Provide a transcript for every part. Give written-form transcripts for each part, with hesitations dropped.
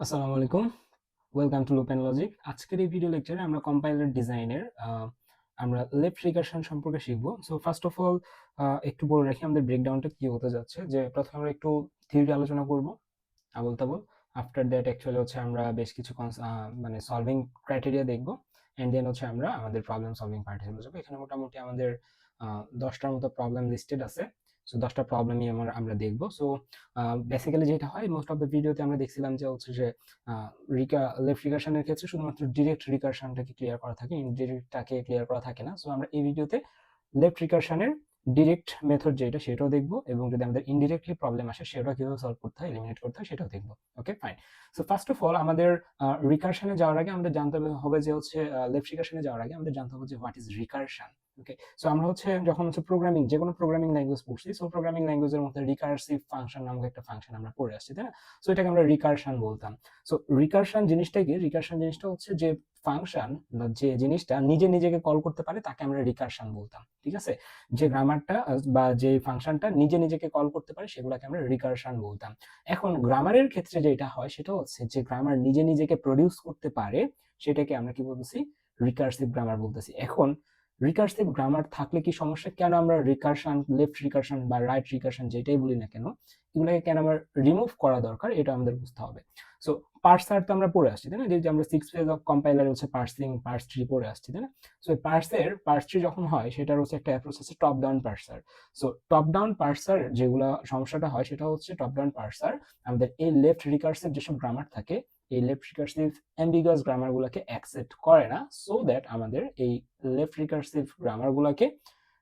আসসালামু আলাইকুম, welcome to loop and logic. আজকের এই ভিডিও লেকচারে আমরা কম্পাইলার ডিজাইনের আমরা লেফট রিকারশন সম্পর্কে শিখবো। সো ফার্স্ট অফ অল একটু বলে রাখি আমাদের ব্রেকডাউনটা কি হতে যাচ্ছে। যে প্রথমে আমরা একটু থিওরি আলোচনা করব আবল তাবল। আফটার দ্যাট অ্যাকচুয়ালি হচ্ছে আমরা বেশ কিছু মানে সলভিং ক্রাইটেরিয়া দেখবো, অ্যান্ড দেন হচ্ছে আমরা আমাদের প্রবলেম সলভিং পার্টে চলে যাবো। এখানে মোটামুটি আমাদের 10টার মতো প্রবলেম লিস্টেড আছে। সো 10টা প্রবলেমই আমরা দেখবো। সো বেসিক্যালি যেটা হয়, মোস্ট অফ দ্য ভিডিওতে আমরা দেখছিলাম যে হচ্ছে যে লেফট রিকারশনের ক্ষেত্রে শুধুমাত্র ডিরেক্ট রিকারশনটাকে ক্লিয়ার করা থাকে, ইনডিরেক্টটাকে ক্লিয়ার করা থাকে না। সো আমরা এই ভিডিওতে লেফট রিকারশনের ডিরেক্ট মেথড যেটা সেটাও দেখবো, এবং যদি আমাদের ইনডিরেক্টলি প্রবলেম আসে সেটাও কিভাবে সলভ করতে হয়, এলিমিনেট করতে হয় সেটাও দেখবো। Okay, fine. So first of all আমাদের রিকারশনে যাওয়ার আগে আমাদের জানতে হবে যে হচ্ছে লেফট রিকারশনে যাওয়ার আগে আমাদের জানতে হবে যে what is recursion. Okay, so আমরা হচ্ছে যখন হচ্ছে প্রোগ্রামিং, যে কোনো প্রোগ্রামিং ল্যাঙ্গুয়েজ পড়ছি, সো প্রোগ্রামিং ল্যাঙ্গুয়েজের মধ্যে রিকার্সিভ ফাংশন নামক একটা ফাংশন আমরা পড়ে আসছি, তাই না? সো এটাকে আমরা রিকারশন বলতাম। সো রিকারশন জিনিসটা কি? রিকারশন জিনিসটা হচ্ছে যে ফাংশন বা যে জিনিসটা নিজে নিজেকে কল করতে পারে তাকে আমরা রিকারশন বলতাম, ঠিক আছে? যে গ্রামারটা বা যে ফাংশনটা নিজে নিজেকে কল করতে পারে সেগুলোকে আমরা রিকারশন বলতাম। এখন গ্রামারের ক্ষেত্রে যেটা হয় সেটা হচ্ছে যে গ্রামার নিজে নিজেকে প্রডিউস করতে পারে, সেটাকে আমরা কি বলতেছি? রিকার্সিভ গ্রামার বলতেছি। এখন রিকার্সিভ গ্রামার থাকলে কি সমস্যা? কেন আমরা রিকারশন, লেফট রিকারশন বা রাইট রিকারশন যেটাই বলি না কেন, এগুলোকে কেন আমার রিমুভ করা দরকার, এটা আমাদের বুঝতে হবে। সো পার্সার তো আমরা পড়ে আসছি, তাই না? যে আমরা 6 ফেজ অফ কম্পাইলার হচ্ছে পার্সিং, পার্স ট্রি পড়ে আসছি, তাই না? সো পার্স ট্রি যখন হয় সেটার হচ্ছে একটা অ্যাপ্রোচ আছে top down পার্সার। So top down পার্সার যেগুলো সমস্যাটা হয় সেটা হচ্ছে টপ ডাউন পার্সার আমাদের এই লেফট রিকার্সিভ যেসব গ্রামার থাকে, এই লেফট রিকার্সিভ অ্যাম্বিগুয়াস গ্রামার গুলোকে অ্যাকসেপ্ট করে না, সো দ্যাট আমাদের এই লেফট রিকার্সিভ গ্রামার গুলোকে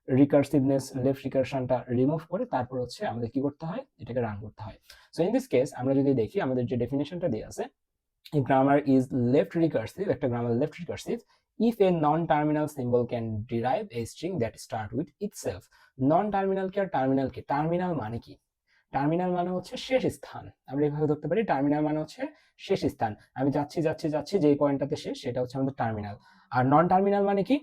রিকার্সিভনেস, লেফট রিকারশনটা রিমুভ করে তারপর হচ্ছে আমাদের কি করতে হয়, এটাকে রান করতে হয়। সো ইন দিস কেস আমরা যদি দেখি আমাদের যে ডেফিনেশনটা দেওয়া আছে, a grammar is left recursive, একটা grammar left recursive if a non-terminal symbol can derive a string that start with itself। Non terminal কি আর টার্মিনাল কি? টার্মিনাল মানে কি? টার্মিনাল মানে হচ্ছে শেষ স্থান। আমরা এইভাবে ধরতে পারি, টার্মিনাল মানে হচ্ছে শেষ স্থান। আমি যাচ্ছি যাচ্ছি যাচ্ছি, যেই পয়েন্টটাতে শেষ সেটা হচ্ছে আমাদের টার্মিনাল। আর নন টার্মিনাল মানে কি?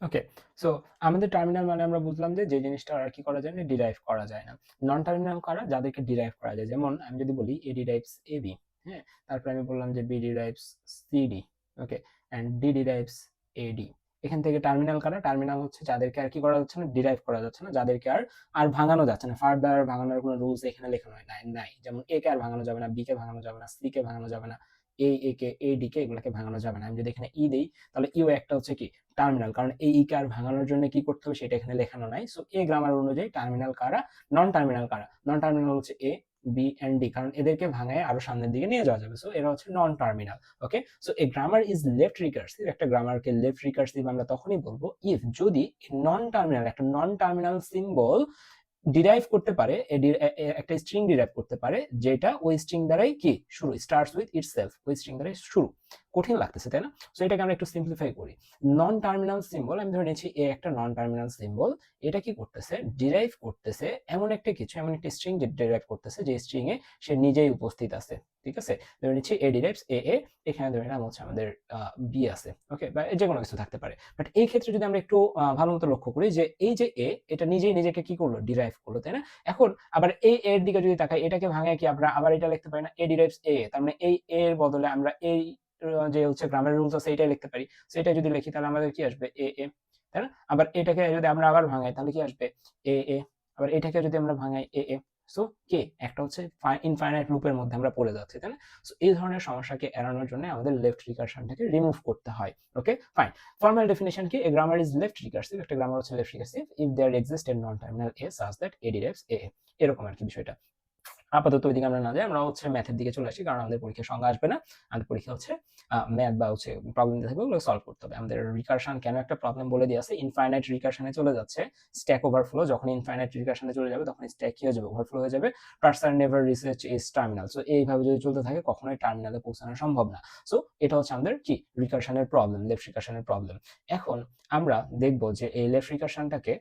ওকে, সো আমাদের টার্মিনাল মানে আমরা বুঝলাম যে যে জিনিসটা আর কি করা যায় না, ডিরাইভ করা যায় না। নন টার্মিনাল কারা? যাদেরকে ডিরাইভ করা যায়। যেমন আমি যদি বলি এ ডিরাইভস এ বি, হ্যাঁ, তারপরে আমি বললাম যে B derives C D, okay, and D derives A D. এখান থেকে টার্মিনাল কারা? টার্মিনাল হচ্ছে যাদেরকে আর কি করা যাচ্ছে না, ডিরাইভ করা যাচ্ছে না, যাদেরকে আর আর ভাঙানো যাচ্ছে না, ফার্দার ভাঙানোর কোনো রুলস এখানে লেখানো নাই। যেমন এ কে আর ভাঙানো যাবে না, বি কে ভাঙানো যাবে না, সি কে ভাঙানো যাবে না, এ কে, এ ডি কে, এগুলোকে ভাঙানো যাবে না। আমি যদি এখানে ই দেই তাহলে ইও একটা হচ্ছে কি টার্মিনাল, কারণ এই ই কে আর ভাঙানোর জন্য কি করতে হবে সেটা এখানে লেখানো নাই। সো এ গ্রামার অনুযায়ী টার্মিনাল কারা? নন টার্মিনাল কারা? নন টার্মিনাল হচ্ছে এ, বি এন্ড ডি, কারণ এদেরকে ভাঙায় আরো সামনের দিকে নিয়ে যাওয়া যাবে। সো এরা হচ্ছে non terminal. Okay, so a grammar is left recursive, একটা গ্রামারকে লেফট রিকার্সিভ আমরা তখনই বলবো ইফ যদি নন টার্মিনাল, একটা নন টার্মিনাল সিম্বল ডিরাইভ করতে পারে, একটা স্ট্রিং ডিরাইভ করতে পারে যেটা ওই স্ট্রিং দ্বারাই কি শুরু, স্টার্টস উইথ ইটসেলফ, ওই স্ট্রিং দ্বারাই শুরু। কঠিন লাগতেছে তাই না? সো এটাকে আমরা একটু সিম্পলিফাই করি। নন টার্মিনাল সিম্বল, আমি ধরে নিয়েছি এ একটা নন টার্মিনাল সিম্বল, এটা কি করতেছে? ডিরাইভ করতেছে এমন একটা কিছু, এমন একটা স্ট্রিং যে ডিরাইভ করতেছে যে স্ট্রিং এ সে নিজেই উপস্থিত আছে, ঠিক আছে? ধরে নিচ্ছি এ ডিরাইভস এ এ, এখানে ধরে নিলাম হচ্ছে আমাদের বি আছে, ওকে, বা যে কোনো কিছু থাকতে পারে। বাট এই ক্ষেত্রে যদি আমরা একটু ভালো মতো লক্ষ্য করি যে এই যে এ, এটা নিজেই নিজেকে কি করলো, ডিরাইভ করলো, তাই না? এখন আবার এই এর দিকে যদি তাকাই, এটাকে ভাঙায় কি আমরা আবার এটা লিখতে পারি না, এ ডিরাইভস এ, তার মানে এই এর বদলে আমরা এই যে হচ্ছে গ্রামার রুলস আছে এটাই লিখতে পারি। সো এটা যদি লিখি তাহলে আমাদের কি আসবে, এ এ, তাই না? আবার এটাকে যদি আমরা আবার ভাঙাই তাহলে কি আসবে, এ এ। আবার এটাকে যদি আমরা ভাঙাই, এ এ। সো কি একটা হচ্ছে ইনফাইনাইট লুপের মধ্যে আমরা পড়ে যাচ্ছি, তাই না? সো এই ধরনের সমস্যাকে এড়ানোর জন্য আমাদের লেফট রিকারশনটাকে রিমুভ করতে হয়। ওকে, ফাইন। ফর্মাল ডেফিনিশন কি? A grammar is left recursive, একটা গ্রামার হচ্ছে left recursive if there exist a non terminal A such that A derives A, এরকম আর কি বিষয়টা। আপাতত ওইদিকে আমরা না যাই, আমরা হচ্ছে ম্যাথের দিকে চলে আসি, কারণ আমাদের পরীক্ষার সংজ্ঞা আসবে না। আমাদের পরীক্ষা হচ্ছে ম্যাথ বা হচ্ছে প্রবলেম দিয়ে থাকবে, ওগুলো সলভ করতে হবে। আমাদের রিকারশন কেন একটা প্রবলেম বলে দিয়ে আছে, ইনফাইনাইট রিকারশনে চলে যাচ্ছে, স্ট্যাক ওভারফ্লো। যখন ইনফাইনাইট রিকারশনে চলে যাবে তখন স্ট্যাক কি হয়ে যাবে, ওভারফ্লো হয়ে যাবে। Person never research is terminal. So এইভাবে যদি চলতে থাকে কখনোই টার্মিনালে পৌঁছানো সম্ভব না। সো এটা হচ্ছে আমাদের কি রিকারশনের প্রবলেম, লেফট রিকারশনের প্রবলেম। এখন আমরা দেখব যে এই লেফট রিকারশনটাকে,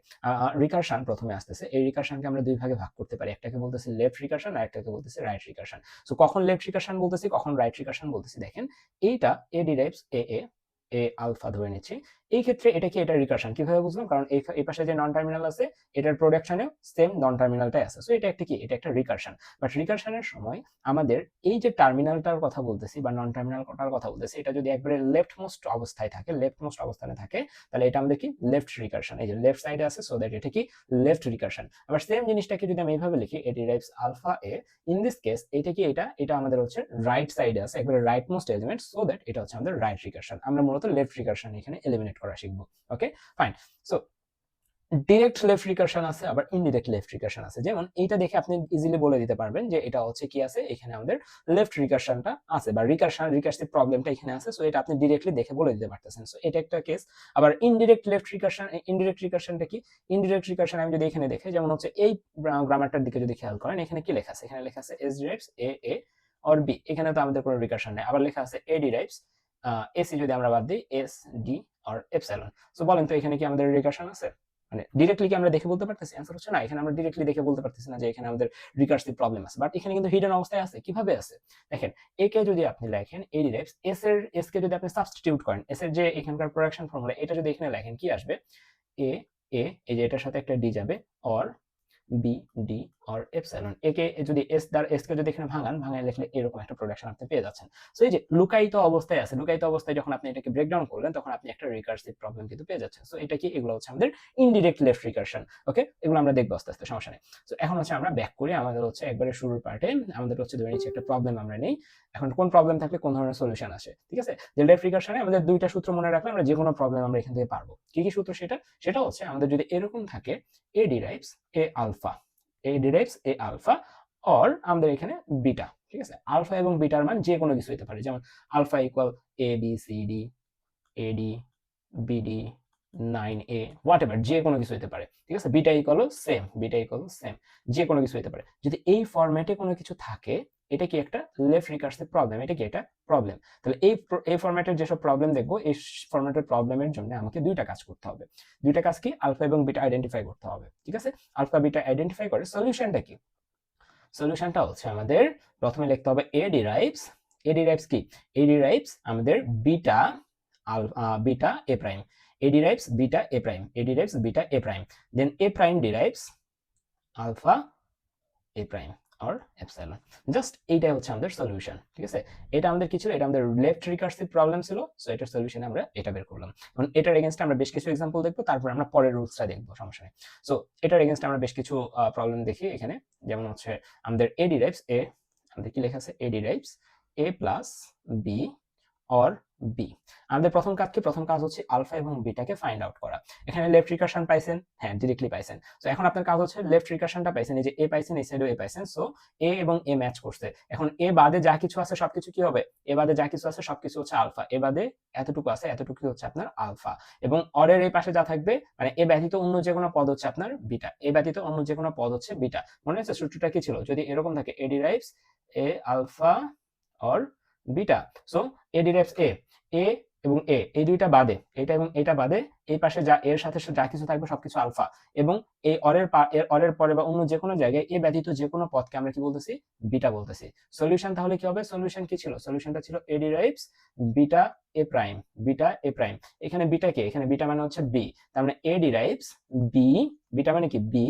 রিকারশন প্রথমে আসতেছে, এই রিকারশনকে আমরা দুই ভাগে ভাগ করতে পারি, একটাকে বলতেছি লেফট রিকারশন আর একটাকে বলতেছি রাইট রিকারশন। সো কখন লেফট রিকারশন বলতেছি, কখন রাইট রিকারশন বলতেছি, দেখেন এইটা এ derives A A, A alpha ধরে নিচ্ছি, এই ক্ষেত্রে এটা কি, এটা রিকারশন। কিভাবে বুঝলাম? কারণ এই পাশে যে নন টার্মিনাল আছে এটার প্রোডাকশনেও সেম নন টার্মিনালটাই আছে, সো এটা একটা কি, এটা একটা রিকারশন। বাট রিকারশনের সময় আমাদের এই যে টার্মিনালটার কথা বলতেছি বা নন টার্মিনালটার কথা বলতেছি, এটা যদি একবারে লেফট মোস্ট অবস্থায় থাকে, লেফট মোস্ট অবস্থানে থাকে, তাহলে এটা আমাদের কি লেফট রিকারশন। এই যে লেফট সাইডে আছে, সো দ্যাট এটা কি লেফট রিকারশন। আবার সেম জিনিসটাকে যদি আমি এইভাবে লিখি, A derives alpha A, in this case এটা কি, এটা আমাদের হচ্ছে রাইট সাইডে আছে, একবারে right most element, so that এটা হচ্ছে আমাদের রাইট রিকারশন। আমরা মূলত লেফট রিকারশন এখানে এলিমিনেট করা শিখবো। ওকে fine. So direct left recursion আছে, আবার ইনডিরেক্ট লেফট রিকারশন আছে। যেমন এইটা দেখে আপনি ইজিলি বলে দিতে পারবেন যে এটা হচ্ছে কি আছে, এখানে আমাদের লেফট রিকারশনটা আছে বা রিকারসিভ প্রবলেমটা এখানে আছে, সো এটা আপনি ডিরেক্টলি দেখে বলে দিতে পারতেছেন। সো এটা একটা কেস। আবার ইনডিরেক্ট লেফট রিকারশন, ইনডিরেক্ট রিকারশনটা কি? ইনডিরেক্ট রিকারশন আমি যদি এখানে দেখে, যেমন হচ্ছে এই গ্রামারটার দিকে যদি খেয়াল করেন, এখানে কি লেখা আছে? এখানে লেখা আছে S derives A or B, এখানে তো আমাদের কোনো রিকারশন নেই। আবার লেখা আছে এ ডিরাইভস এসি, যদি আমরা বাদ দিই S D or epsilon. So বলেন তো এখানে কি আমাদের রিকারশন আছে? মানে ডিরেক্টলি কি আমরা দেখে বলতে পারতেছি? অ্যান্সার হচ্ছে না। এখানে আমরা ডিরেক্টলি দেখে বলতে পারতেছি না যে এখানে আমাদের রিকার্সিভ প্রবলেম আছে, বাট এখানে কিন্তু হিডেন অবস্থায় আছে। কিভাবে আছে দেখেন, এ কে যদি আপনি লেখেন এ ডিরাইভস এস কে যদি আপনি সাবস্টিটিউট করেন, এস এর যে এখানকার প্রোডাকশন ফর্মুলা, এটা যদি এখানে লেখেন কি আসবে? এ এই যে এটার সাথে একটা ডি যাবে, or B D or epsilon. একে যদি এস কে যদি এখানে ভাঙায় লিখলে এরকম একটা প্রোডাকশন আপনি পেয়ে যাচ্ছেন। সো এই যে লুকায়িত অবস্থায় আছে, লুকায়িত অবস্থায় যখন আপনি এটাকে ব্রেকডাউন করলেন, তখন আপনি একটা রিকার্সিভ প্রবলেম কিন্তু পেয়ে যাচ্ছেন। সো এটা কি, এগুলো হচ্ছে আমাদের ইনডিরেক্ট লেফট রিকারশন। ওকে, এগুলো আমরা দেখবো আস্তে আস্তে, সমস্যা নেই। সো এখন হচ্ছে আমরা ব্যাক করি, আমাদের হচ্ছে একবারে শুরুর পার্টে আমাদের হচ্ছে ধরে নিচ্ছি একটা প্রবলেম আমরা নেই। এখন কোন প্রবলেম থাকলে কোন ধরনের সলিউশন আসে, ঠিক আছে? যে লেফট রিকারশনে আমাদের দুইটা সূত্র মনে রাখলে আমরা যে কোনো প্রবলেম আমরা এখান থেকে পারবো। কি কি সূত্র সেটা হচ্ছে আমাদের যদি এরকম থাকে A derives A alpha, A derives A alpha, or আমাদের এখানে বিটা, ঠিক আছে? আলফা এবং বিটার মান যে কোনো কিছু হতে পারে, যেমন alpha equal A B C D, A D B D 9a, whatever, যে কোনো কিছু হতে পারে, ঠিক আছে? Beta equal same, beta equal same, যে কোনো কিছু হতে পারে। যদি এই ফরম্যাটে কোনো কিছু থাকে, এটা কি একটা লেফট রিকার্সিভ প্রবলেম, এটা কি এটা প্রবলেম। তাহলে এই ফরম্যাটের যেসব প্রবলেম দেখবো, এই ফরম্যাটের প্রবলেমের জন্য আমাকে দুইটা কাজ করতে হবে। দুইটা কাজ কি? আলফা এবং বিটা আইডেন্টিফাই করতে হবে, ঠিক আছে? আলফা বিটা আইডেন্টিফাই করে সলিউশনটা কি? সলিউশনটা হচ্ছে আমাদের প্রথমে লিখতে হবে এ ডিরাইভস কি? এ ডিরাইভস আমাদের beta beta A prime, A derives beta A prime, A derives beta A prime, then A prime derives alpha A prime or epsilon. Just এইটাই হচ্ছে আমাদের সলিউশন, ঠিক আছে? এটা আমাদের কি ছিল? এটা আমাদের লেফট রিকার্সিভ প্রবলেম ছিল, সো এটার সলিউশনে আমরা এটা বের করলাম। এখন এটার এগেইনস্টে আমরা বেশ কিছু एग्जांपल দেখব, তারপর আমরা পরের রুলসটা দেখব, সমস্যা নেই। সো এটার এগেইনস্টে আমরা বেশ কিছু প্রবলেম দেখি এখানে। যেমন হচ্ছে আমাদের এ ডিরাইভস এ, আমাদের কি লেখা আছে? A derives A plus B or B. আমাদের প্রথম কাজ কি? প্রথম কাজ হচ্ছে আলফা এবং বিটাকে ফাইন্ড আউট করা। এখানে লেফট রিকারশন পাইছেন, হ্যাঁ ডিরেক্টলি পাইছেন। সো এখন আপনার কাজ হচ্ছে লেফট রিকারশনটা পাইছেন, এই যে এ পাইছেন, এই সাইডেও এ পাইছেন, সো এ এবং এ ম্যাচ করছে। এখন এ বাদে যা কিছু আছে সবকিছু কি হবে? এ বাদে যা কিছু আছে সবকিছু হচ্ছে আলফা, এ বাদে এতটুকু আছে, এতটুকু হচ্ছে আপনার আলফা, এবং অরের এই পাশে যা থাকবে, মানে এ ব্যতীত অন্য যে কোনো পদ হচ্ছে আপনার বিটা, এ ব্যতীত অন্য যে কোনো পদ হচ্ছে বিটা। মনে আছে সূত্রটা কি ছিল? যদি এরকম থাকে A derives A alpha or beta, so A derives A এবং এ, এই দুইটা বাদে, এটা এবং এটা বাদে, এই পাশে যা এর সাথে যা কিছু থাকবে সবকিছু আলফা, এবং এই অরের পরে বা অন্য যে কোনো জায়গায় এ ব্যতীত যে কোনো পদকে আমরা কি বলতেছি? বিটা বলতেছি। সলিউশন তাহলে কি হবে? সলিউশন কি ছিল? সলিউশনটা ছিল এ derives beta A prime, beta A prime. এখানে বিটা কে? এখানে বিটা মানে হচ্ছে বি, তার মানে এ ডিরাইভস বি, বিটা মানে কি? B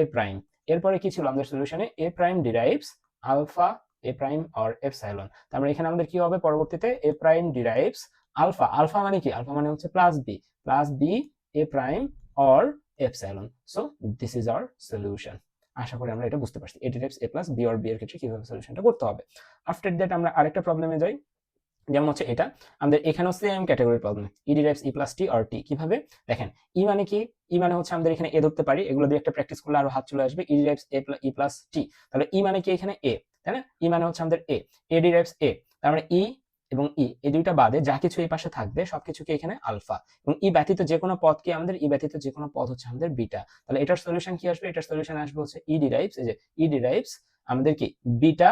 A prime. এরপরে কি ছিল আমাদের সলিউশনে? A prime derives alpha A prime or epsilon. তার মানে এখানে আমাদের কি হবে পরবর্তীতে? A prime derives alpha, alpha মানে কি? আলফা মানে হচ্ছে plus B A prime or epsilon. So this is our solution. আশা করি আমরা এটা বুঝতে পারছি A derives A plus B or B এর ক্ষেত্রে কিভাবে সলিউশনটা করতে হবে। আফটার দ্যাট আমরা আরেকটা প্রবলেমে যাই, যেমন হচ্ছে এটা আমাদের এখানেও same category problem, E derives E plus T or T. কিভাবে দেখেন, ই মানে কি? ই মানে হচ্ছে আমাদের এখানে এ ধরতে পারি, এগুলো দিয়ে একটা প্র্যাকটিস করলে আরো হাত চলে আসবে। ই ডিরাইভস ই প্লাস টি, তাহলে ই মানে কি? এখানে এ, তাই না? ই মানে হচ্ছে আমাদের এ ডিরাইভস এ, তার মানে ই এবং ই, এই দুইটা বাদে যা কিছু এই পাশে থাকবে সবকিছুকে এখানে আলফা, এবং ই ব্যতীত যে কোনো পদ কি আমাদের? ই ব্যতীত যে কোনো পদ হচ্ছে আমাদের বিটা। তাহলে এটার সলিউশন কি আসবে? এটার সলিউশন আসবে হচ্ছে ই ডিরাইভস, এই যে ই ডিরাইভস আমাদের কি? বিটা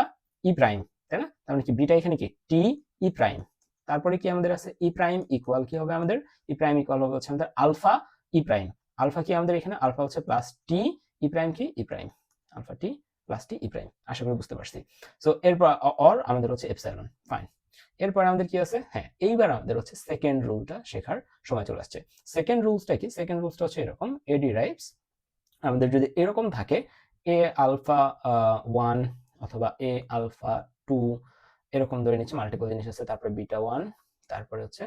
ই প্রাইম, তাই না? তার মানে কি বিটা এখানে কি? টি ই প্রাইম। তারপরে কি আমাদের আছে? ই প্রাইম ইকুয়াল কি হবে আমাদের? ই প্রাইম ইকুয়াল হবে হচ্ছে আমাদের আলফা ই প্রাইম। আলফা কি আমাদের এখানে? আলফা হচ্ছে প্লাস টি, ই প্রাইম কি? E prime, alpha T plus T E prime. আশা করি বুঝতে পারছি। সো এরপর অর আমাদের হচ্ছে এপসাইলন। ফাইন। এরপর আমাদের কি আছে, হ্যাঁ এইবার আমাদের হচ্ছে সেকেন্ড রুলটা শেখার সময় চলে আসছে। সেকেন্ড রুলসটা কি? সেকেন্ড রুলসটা হচ্ছে এরকম, এ ডিরাইভস আমাদের যদি এরকম থাকে এ আলফা 1 অথবা এ আলফা 2, এরকম ধরে নিচ্ছে মাল্টিপল জিনিস আছে, তারপরে বিটা 1, তারপরে হচ্ছে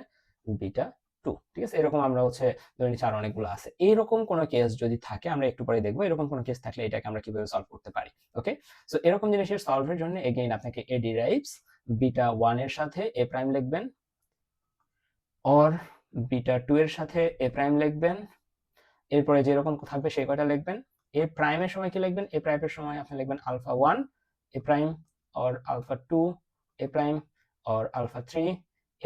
বিটা 2, ঠিক আছে, এরকম আমরা হচ্ছে ধরে নিচ্ছি আর অনেকগুলো আছে। এইরকম কোনো কেস যদি থাকে আমরা একটু পরে দেখবো, এরকম কোনো কেস থাকলে এটাকে আমরা কিভাবে সলভ করতে পারি। ওকে, সো এরকম জিনিসের সলভের জন্য এগেইন আপনাকে এ ডিরাইভস বিটা 1 এর সাথে এ প্রাইম লিখবেন, অর বিটা 2 এর সাথে এ প্রাইম লিখবেন, এরপরে যেরকম থাকবে সেই কয়টা লিখবেন। এ প্রাইমের সময় কি লিখবেন? এ প্রাইমের সময় আপনি লিখবেন alpha 1 A prime, or alpha 2 A prime, or alpha 3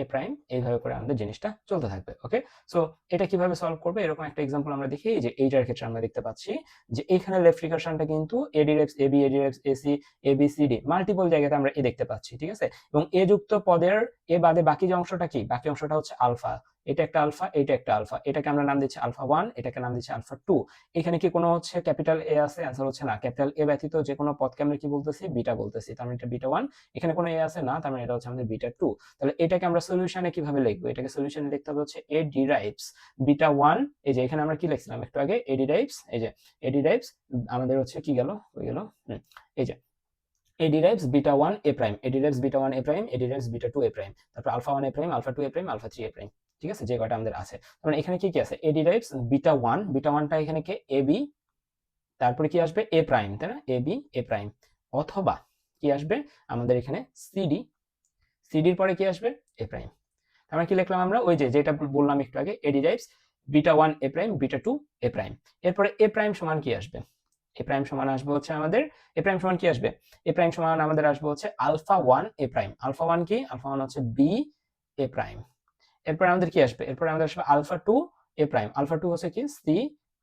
A prime, এইভাবে করে আমাদের জিনিসটা চলতে থাকবে। ওকে, সো এটা কিভাবে সলভ করবে এরকম একটা এক্সাম্পল আমরা দেখি। যে এইটার ক্ষেত্রে আমরা দেখতে পাচ্ছি যে এখানে লেফট রিকারশনটা কিন্তু A directs A B, A directs A C, A B C D multiple জায়গাতে আমরা এ দেখতে পাচ্ছি, ঠিক আছে, এবং এ যুক্ত পদের এ বাদে বাকি যে অংশটা কি, বাকি অংশটা হচ্ছে আলফা, এটা একটা আলফা, এটা একটা আলফা, এটাকে আমরা নাম দিচ্ছি আলফা 1, এটাকে নাম দিচ্ছি আলফা 2। এখানে কি কোনো হচ্ছে ক্যাপিটাল এ আছে? অ্যান্সার হচ্ছে না। ক্যাপিটাল এ ব্যতীত যে কোনো পদকে আমরা কি বলতেছি? বিটা বলতেছি, তার মানে এটা বিটা 1। এখানে কোনো এ আছে না, তার মানে এটা হচ্ছে আমাদের বিটা 2। তাহলে এটাকে আমরা সলিউশনে কিভাবে লিখবো? এটাকে সলিউশনে লিখতে হবে হচ্ছে এ ডিরাইভস বিটা 1, এই যে এখানে আমরা কি লিখছিলাম একটু আগে, এ ডিরাইভস, এই যে এ ডিরাইভস আমাদের হচ্ছে কি গেল, হয়ে গেল, এই যে A derives beta 1 A prime, A derives beta 1 A prime, A derives beta 2 A prime, তারপর alpha 1 A prime, alpha 2 A prime, alpha 3 A prime, ঠিক আছে, যে কয়টা আমাদের আছে। তার মানে এখানে কি কি আছে? এ ডিরাইভস বিটা 1, বিটা 1টা এখানে কে এ বি, তারপরে কি আসবে এ প্রাইম, তাই না, এ বি এ প্রাইম, অথবা কি আসবে আমাদের এখানে সিডি, সিডির পরে কি আসবে এ প্রাইম। আমরা কি লিখলাম আমরা? ওই যে যেটা বললাম একটু আগে, এ derives beta 1 A prime, beta 2 A prime. এরপরে এ প্রাইম সমান কি আসবে? এ প্রাইম সমান আসবে হচ্ছে আমাদের, এ প্রাইম সমান কি আসবে? এ প্রাইম সমান আমাদের আসবে হচ্ছে আলফা 1 এ প্রাইম। আলফা 1 কি? আলফা 1 হচ্ছে বি এ প্রাইম। এরপরে আমাদের কি আসবে? এরপরে আমাদের আসবে আলফা 2 এ প্রাইম। আলফা 2 হচ্ছে কি? C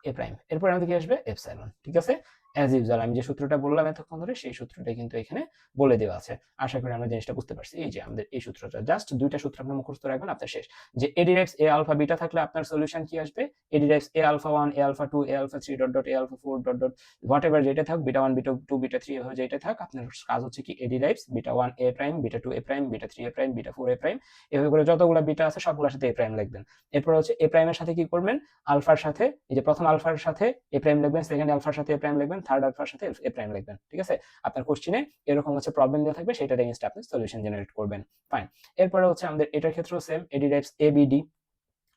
A prime. এরপরে আমাদের কি আসবে? এপসাইলন। ঠিক আছে, অ্যাজ ইউজুয়াল আমি যে সূত্রটা বললাম এতক্ষণ ধরে সেই সূত্রটাই কিন্তু এখানে বলে দেওয়া আছে। আশা করি আমরা জিনিসটা বুঝতে পারছি। এই যে আমাদের এই সূত্রটা, জাস্ট দুইটা সূত্র আপনি মুখস্থ রাখবেন, আপনার শেষ। যে A derives A alpha beta থাকলে আপনার সলিউশন কি আসবে? A derives A alpha 1 A alpha 2 A alpha 3 dot dot A alpha 4 dot dot whatever যেটা থাক, বিটা 1 বিটা 2 বিটা 3 এভাবে যেটা থাক, আপনার কাজ হচ্ছে কি A derives beta 1 A prime, beta 2 A prime, beta 3 A prime, beta 4 A prime, এভাবে করে যতগুলো বিটা আছে সবগুলোর সাথে এ প্রাইম লিখবেন। এরপর হচ্ছে এ প্রাইমের সাথে কি করবেন? আলফার সাথে, এই যে প্রথম আলফার সাথে এ প্রাইম লিখবেন, সেকেন্ড আলফার সাথে এ প্রাইম লিখবেন, থার্ড আলফার সাথে এ প্রাইম লিখবেন। ঠিক আছে, আপনার কোশ্চেনে এরকম হচ্ছে প্রবলেম দেওয়া থাকবে, সেটার এগেইনস্টে আপনি সলিউশন জেনারেট করবেন। ফাইন। এরপরে হচ্ছে আমাদের এটার ক্ষেত্রেও same, A derives A B D,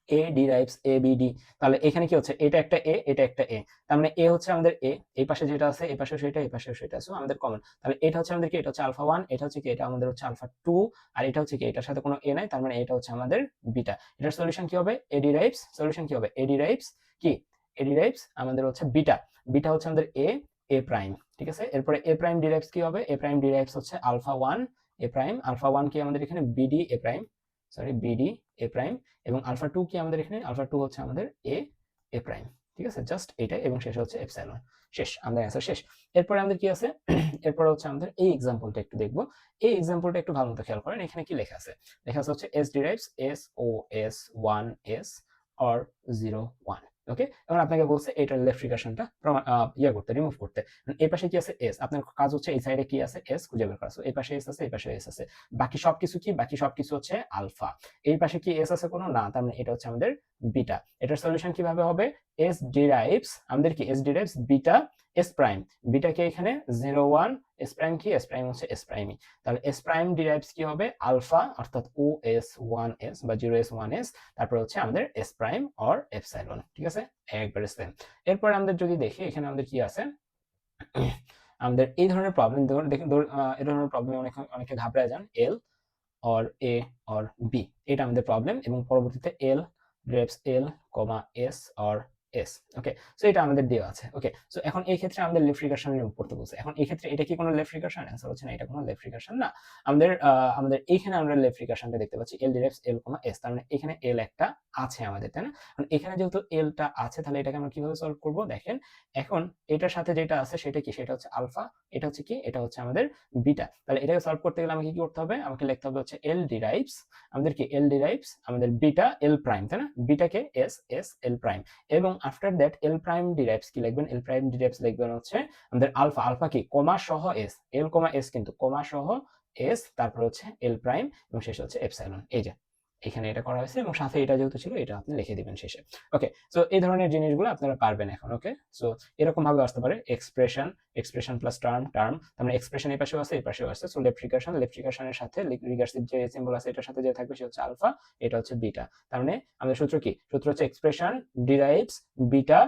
A derives A B D. তাহলে এখানে কি হচ্ছে? এটা একটা এ, এটা একটা এ, তার মানে এ হচ্ছে আমাদের এ, এই পাশে যেটা আছে এই পাশে সেটা, এই পাশে সেটা, সো আমাদের কমন। তাহলে এটা হচ্ছে আমাদের কি? এটা হচ্ছে আলফা 1, এটা হচ্ছে কি? এটা আমাদের হচ্ছে আলফা 2, আর এটা হচ্ছে কি? এটার সাথে কোনো এ নাই, তার মানে এটা হচ্ছে আমাদের বিটা। এটার সলিউশন কি হবে? এ ডিরাইভস, সলিউশন কি হবে? এ ডিরাইভস কি? এ ডিরাইভস আমাদের হচ্ছে বিটা, বিটা হচ্ছে আমাদের এ, এ প্রাইম। ঠিক আছে, এরপরে এ প্রাইম ডিরাইভস কি হবে? এ প্রাইম ডিরাইভস হচ্ছে আলফা 1 এ প্রাইম, আলফা 1 কি আমাদের এখানে BD A prime, sorry BD A prime, এবং আলফা 2 কি আমাদের এখানে? আলফা 2 হচ্ছে আমাদের এ, এ প্রাইম। ঠিক আছে, জাস্ট এটাই, এবং শেষে হচ্ছে এপসাইলন। শেষ, আমাদের অ্যান্সার শেষ। এরপরে আমাদের কি আছে? এরপরে হচ্ছে আমাদের এই এক্সাম্পলটা একটু দেখবো। এই এক্সাম্পলটা একটু ভালো মতো খেয়াল করেন, এখানে কি লেখা আছে? লেখা আছে হচ্ছে এস ডিরাইভস এস ও এস 1 এস অর 0 1। ওকে, এখন আপনাকে বলছে এটার লেফট রিকারশনটা ইয়া করতে, রিমুভ করতে। এই পাশে কি আছে? এস। আপনার কাজ হচ্ছে এই সাইডে কি আছে? এস খুঁজে বের করা। এই পাশে এস আছে, এই পাশে এস আছে, বাকি সবকিছু কি? বাকি সবকিছু হচ্ছে আলফা। এই পাশে কি এস আছে কোনো? না, তার মানে এটা হচ্ছে আমাদের বিটা। এটার সলিউশন কিভাবে হবে? এস ডিরাইভস আমাদের কি? S derives beta S prime, বিটাকে এখানে 0 1, এস প্রাইম কি? এস প্রাইম হচ্ছে এস প্রাইমই। তাহলে এস প্রাইম ডিরাইভস কি হবে? আলফা, অর্থাৎ ও এস 1 এস বা 0 এস 1 এস, তারপর হচ্ছে আমাদের এস প্রাইম অর এপসাইলন। ঠিক আছে, একবারে সেম। এরপর আমাদের যদি দেখি এখানে আমাদের কি আছে, আমাদের এই ধরনের প্রবলেম দেখুন, এই ধরনের প্রবলেম অনেকে ঘাবড়ায় যান, L or A or B, এটা আমাদের প্রবলেম, এবং পরবর্তীতে L derives L comma S or S. Okay, so এটা আমাদের দেওয়া আছে। ওকে, সো এখন এই ক্ষেত্রে আমাদের লেফট রিকারশন রিমুভ করতে বলছে। এখন এই ক্ষেত্রে এটা কি কোনো লেফট রিকারশন? অ্যান্সার হচ্ছে না, এটা কোনো লেফট রিকারশন না। আমাদের এইখানে আমরা লেফট রিকারশনটা দেখতে পাচ্ছি, এল ডিরাইভস এল কমা এস, তার মানে এখানে এল একটা আছে আমাদের, তাই না? এখন এখানে যেহেতু এলটা আছে, তাহলে এটাকে আমরা কিভাবে সলভ করব? দেখেন, এখন এটার সাথে যেটা আছে সেটা কি? সেটা হচ্ছে আলফা, এটা হচ্ছে কি? এটা হচ্ছে আমাদের বিটা। তাহলে এটাকে সলভ করতে গেলে আমাকে কি করতে হবে? আমাকে লিখতে হবে হচ্ছে এল ডিরাইভস আমাদের কি? এল ডিরাইভস আমাদের বিটা এল প্রাইম, তাই না? বিটাকে এস, এস এল প্রাইম, এবং after that L prime derives কি লিখবেন? এল প্রাইম ডিরাইভস লিখবেন হচ্ছে আমাদের আলফা, আলফা কি? কমা সহ এস, এল কমা এস কিন্তু কমা সহ এস, তারপর হচ্ছে এল প্রাইম এবং শেষে হচ্ছে এপসাইলন। এই যে এখানে এটা করা হয়েছে এবং সাথে এটা যেহেতু ছিল এটা আপনি লিখে দিবেন শেষে। ওকে, সো এই ধরনের জিনিসগুলো আপনারা পারবেন এখন। ওকে, সো এরকম ভাবে আসতে পারে expression, expression plus term, term, তার মানে এক্সপ্রেশন এই পাশেও আছে এই পাশেও আছে। সো লেফট রিকারশনের সাথে রিকার্সিভ যে সিম্বল আছে এটার সাথে যে থাকবে সে হচ্ছে আলফা, এটা হচ্ছে বিটা। তার মানে আমাদের সূত্র কি? সূত্র হচ্ছে expression derives beta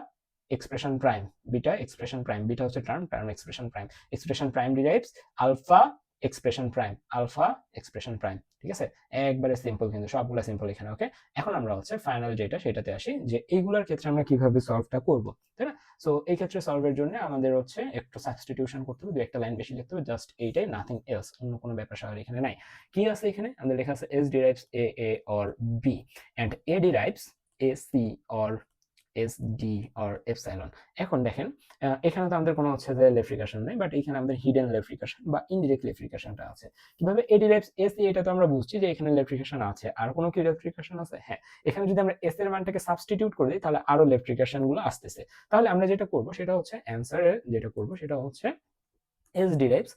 expression prime, beta expression prime, beta হচ্ছে term, term expression prime, expression prime derives alpha expression prime, alpha expression prime. ঠিক আছে, একবারে সিম্পল, কিন্তু সবগুলো সিম্পল এখানে। ওকে, এখন আমরা হচ্ছে ফাইনাল যেটা সেটাতে আসি, যে এইগুলোর ক্ষেত্রে আমরা কিভাবে সলভটা করব, তাই না? সো এই ক্ষেত্রে সলভের জন্য আমাদের হচ্ছে একটু সাবস্টিটিউশন করতে হবে, দু একটা লাইন বেশি লিখতে হবে, জাস্ট এইটাই, নাথিং এলস, অন্য কোনো ব্যাপার স্যাপার এখানে নাই। কি আছে এখানে? আমাদের লেখা আছে S derives A A or B and A derives A C or S D or epsilon. এখন দেখেন এখানে তো আমাদের কোনো হচ্ছে যে লেফট রিকারশন নেই, বাট এখানে আমাদের হিডেন লেফট রিকারশন বা ইনডিরেক্ট লেফট রিকারশনটা আছে। কিভাবে? এ ডিরাইভস এস, এটা তো আমরা বুঝছি যে এখানে লেফট রিকারশন আছে, আর কোনো কি লেফট রিকারশন আছে? হ্যাঁ, এখানে যদি আমরা এস এর মানটাকে সাবস্টিটিউট করে দিই তাহলে আরো লেফট রিকারশন গুলো আসতেছে। তাহলে আমরা যেটা করব সেটা হচ্ছে অ্যানসারে যেটা করব সেটা হচ্ছে S derives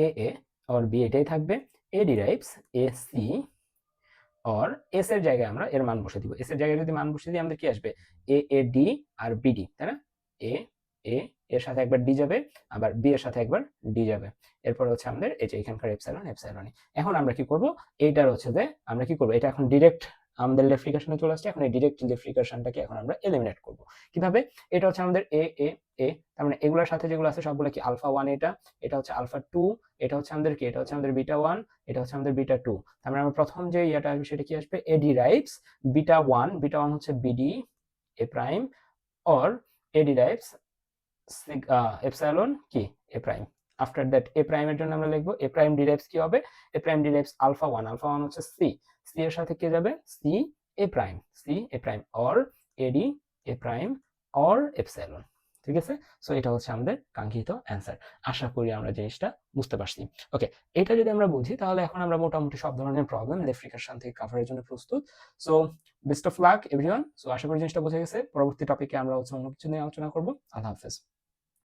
A A or B, এটাই থাকবে। A derives A C or S এর জায়গায় আমরা এর মান বসে দিব। এস এর জায়গায় যদি মান বসে দিই আমাদের কি আসবে? এ এ ডি আর বিডি, তাই না? এ এ এর সাথে একবার ডি যাবে, আবার বি এর সাথে একবার ডি যাবে। এরপর হচ্ছে আমাদের এই যে এখানকার এপসাইলন, এপসাইলন। এখন আমরা কি করব? এইটার হচ্ছে যে আমরা কি করব, এটা এখন ডিরেক্ট আমাদের লেফট রিকারশনে চলে আসছে। এখন এই ডিরেক্ট লেফট রিকারশনটাকে এখন আমরা এলিমিনেট করব। কিভাবে? এটা হচ্ছে আমাদের এ এ এ, তার মানে এগুলোর সাথে যেগুলো আছে সবগুলো কি আলফা 1, এটা হচ্ছে আলফা 2, এটা হচ্ছে আমাদের কি? এটা হচ্ছে আমাদের বিটা 1, এটা হচ্ছে আমাদের বিটা 2। তার মানে আমরা প্রথম যে ইয়াটা আসবে সেটা কি আসবে? এ ডিরাইভস বিটা 1, বিটা 1 হচ্ছে BD A prime, or A derives epsilon কি? A prime. After that A প্রাইমের জন্য আমরা লিখবো এ প্রাইম ডিরাইভস কি হবে? A prime derives alpha 1, alpha 1 হচ্ছে সি, সি এর সাথে কে যাবে? C A prime, C A prime, or AD A prime or epsilon. ঠিক আছে, সো এটা হচ্ছে আমাদের কাঙ্ক্ষিত অ্যান্সার। আশা করি আমরা জিনিসটা বুঝতে পারছি। ওকে, এটা যদি আমরা বুঝি তাহলে এখন আমরা মোটামুটি সব ধরনের প্রবলেম লেফট রিকারশন থেকে কভারের জন্য প্রস্তুত। So best of luck everyone. So আশা করি জিনিসটা বোঝা গেছে। পরবর্তী টপিকে আমরা হচ্ছে অন্য কিছু নিয়ে আলোচনা করব। আল্লাহ হাফেজ।